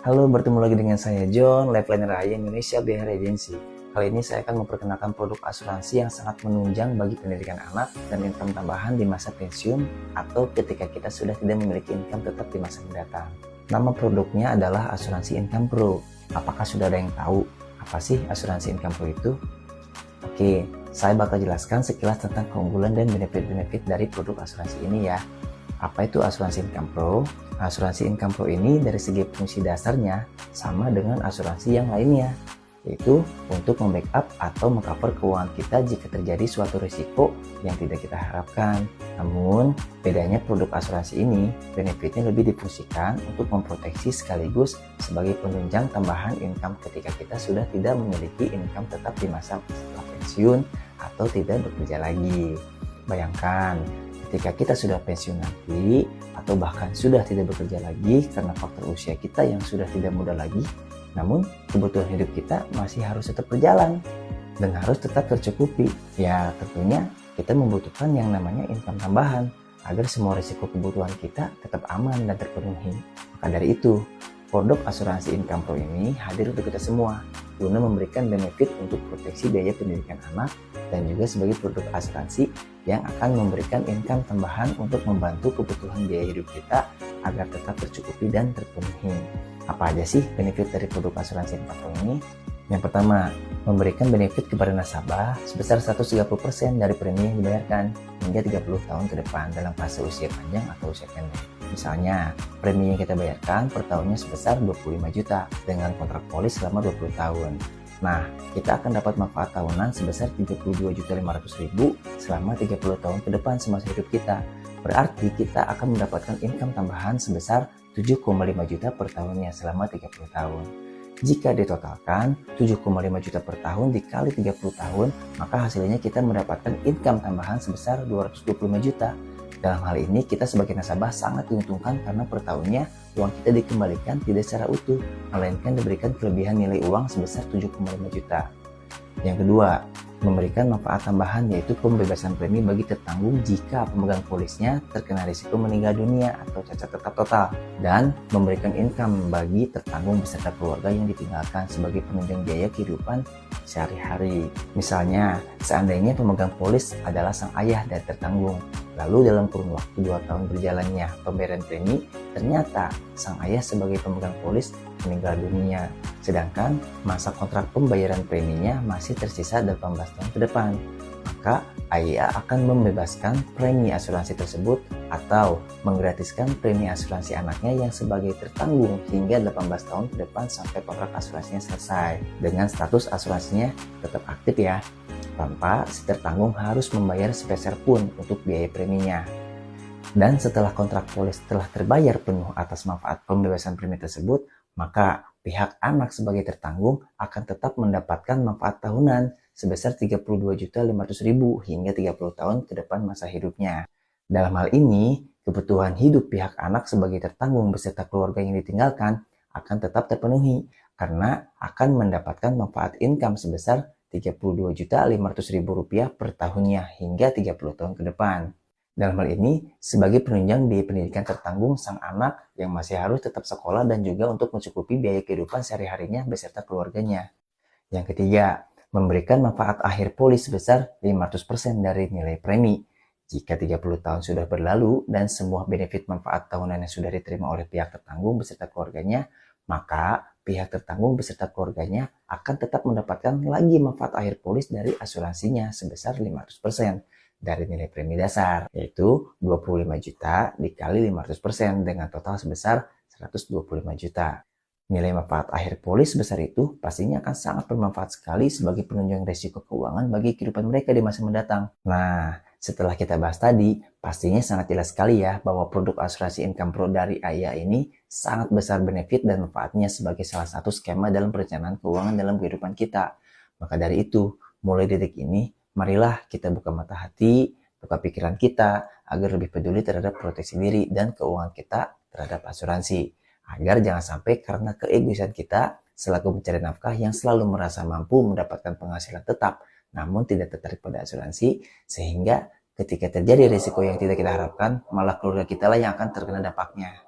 Halo, bertemu lagi dengan saya John, Life Planner AIA Indonesia BR Agency. Kali ini saya akan memperkenalkan produk asuransi yang sangat menunjang bagi pendidikan anak dan income tambahan di masa pensiun atau ketika kita sudah tidak memiliki income tetap di masa mendatang. Nama produknya adalah Asuransi Income Pro. Apakah sudah ada yang tahu apa sih Asuransi Income Pro itu? Oke, saya bakal jelaskan sekilas tentang keunggulan dan benefit-benefit dari produk asuransi ini ya. Apa itu asuransi income pro? Asuransi income pro ini dari segi fungsi dasarnya sama dengan asuransi yang lainnya, yaitu untuk membackup atau mengcover keuangan kita jika terjadi suatu risiko yang tidak kita harapkan. Namun, bedanya produk asuransi ini, benefitnya lebih difungsikan untuk memproteksi sekaligus sebagai penunjang tambahan income ketika kita sudah tidak memiliki income tetap di masa setelah pensiun atau tidak bekerja lagi. Bayangkan, ketika kita sudah pensiun nanti, atau bahkan sudah tidak bekerja lagi karena faktor usia kita yang sudah tidak muda lagi, namun kebutuhan hidup kita masih harus tetap berjalan dan harus tetap tercukupi. Ya tentunya kita membutuhkan yang namanya income tambahan agar semua risiko kebutuhan kita tetap aman dan terpenuhi. Maka dari itu, produk asuransi income pro ini hadir untuk kita semua guna memberikan benefit untuk proteksi biaya pendidikan anak dan juga sebagai produk asuransi yang akan memberikan income tambahan untuk membantu kebutuhan biaya hidup kita agar tetap tercukupi dan terpenuhi. Apa aja sih benefit dari produk asuransi income pro ini? Yang pertama, memberikan benefit kepada nasabah sebesar 130% dari premi yang dibayarkan hingga 30 tahun ke depan dalam fase usia panjang atau usia pendek. Misalnya, premi yang kita bayarkan per tahunnya sebesar 25 juta dengan kontrak polis selama 20 tahun. Nah, kita akan dapat manfaat tahunan sebesar 32.500.000 selama 30 tahun ke depan semasa hidup kita. Berarti kita akan mendapatkan income tambahan sebesar 7,5 juta per tahunnya selama 30 tahun. Jika ditotalkan 7,5 juta per tahun dikali 30 tahun, maka hasilnya kita mendapatkan income tambahan sebesar 225 juta. Dalam hal ini kita sebagai nasabah sangat diuntungkan karena per tahunnya uang kita dikembalikan tidak secara utuh, melainkan diberikan kelebihan nilai uang sebesar 7,5 juta. Yang kedua, memberikan manfaat tambahan yaitu pembebasan premi bagi tertanggung jika pemegang polisnya terkena risiko meninggal dunia atau cacat tetap total, dan memberikan income bagi tertanggung beserta keluarga yang ditinggalkan sebagai penunjang biaya kehidupan sehari-hari. Misalnya, seandainya pemegang polis adalah sang ayah dari tertanggung, lalu dalam kurun waktu 2 tahun berjalannya pembayaran premi, ternyata sang ayah sebagai pemegang polis meninggal dunia, sedangkan masa kontrak pembayaran preminya masih tersisa 18 tahun ke depan, maka AIA akan membebaskan premi asuransi tersebut atau menggratiskan premi asuransi anaknya yang sebagai tertanggung hingga 18 tahun ke depan sampai kontrak asuransinya selesai dengan status asuransinya tetap aktif ya, tanpa si tertanggung harus membayar sepeser pun untuk biaya preminya. Dan setelah kontrak polis telah terbayar penuh atas manfaat pembebasan premi tersebut, maka pihak anak sebagai tertanggung akan tetap mendapatkan manfaat tahunan sebesar 32.500.000 hingga 30 tahun ke depan masa hidupnya. Dalam hal ini, kebutuhan hidup pihak anak sebagai tertanggung beserta keluarga yang ditinggalkan akan tetap terpenuhi karena akan mendapatkan manfaat income sebesar Rp32.500.000 per tahunnya hingga 30 tahun ke depan. Dalam hal ini, sebagai penunjang biaya pendidikan tertanggung sang anak yang masih harus tetap sekolah dan juga untuk mencukupi biaya kehidupan sehari-harinya beserta keluarganya. Yang ketiga, memberikan manfaat akhir polis sebesar 500% dari nilai premi. Jika 30 tahun sudah berlalu dan semua benefit manfaat tahunan yang sudah diterima oleh pihak tertanggung beserta keluarganya, maka pihak tertanggung beserta keluarganya akan tetap mendapatkan lagi manfaat akhir polis dari asuransinya sebesar 500% dari nilai premi dasar, yaitu 25 juta dikali 500% dengan total sebesar 125 juta. Nilai manfaat akhir polis sebesar itu pastinya akan sangat bermanfaat sekali sebagai penunjang risiko keuangan bagi kehidupan mereka di masa mendatang. Nah, setelah kita bahas tadi, pastinya sangat jelas sekali ya bahwa produk asuransi income pro dari AIA ini sangat besar benefit dan manfaatnya sebagai salah satu skema dalam perencanaan keuangan dalam kehidupan kita. Maka dari itu, mulai detik ini, marilah kita buka mata hati, buka pikiran kita agar lebih peduli terhadap proteksi diri dan keuangan kita terhadap asuransi. Agar jangan sampai karena keegoisan kita selaku pencari nafkah yang selalu merasa mampu mendapatkan penghasilan tetap namun tidak tertarik pada asuransi, sehingga ketika terjadi risiko yang tidak kita harapkan malah keluarga kita lah yang akan terkena dampaknya.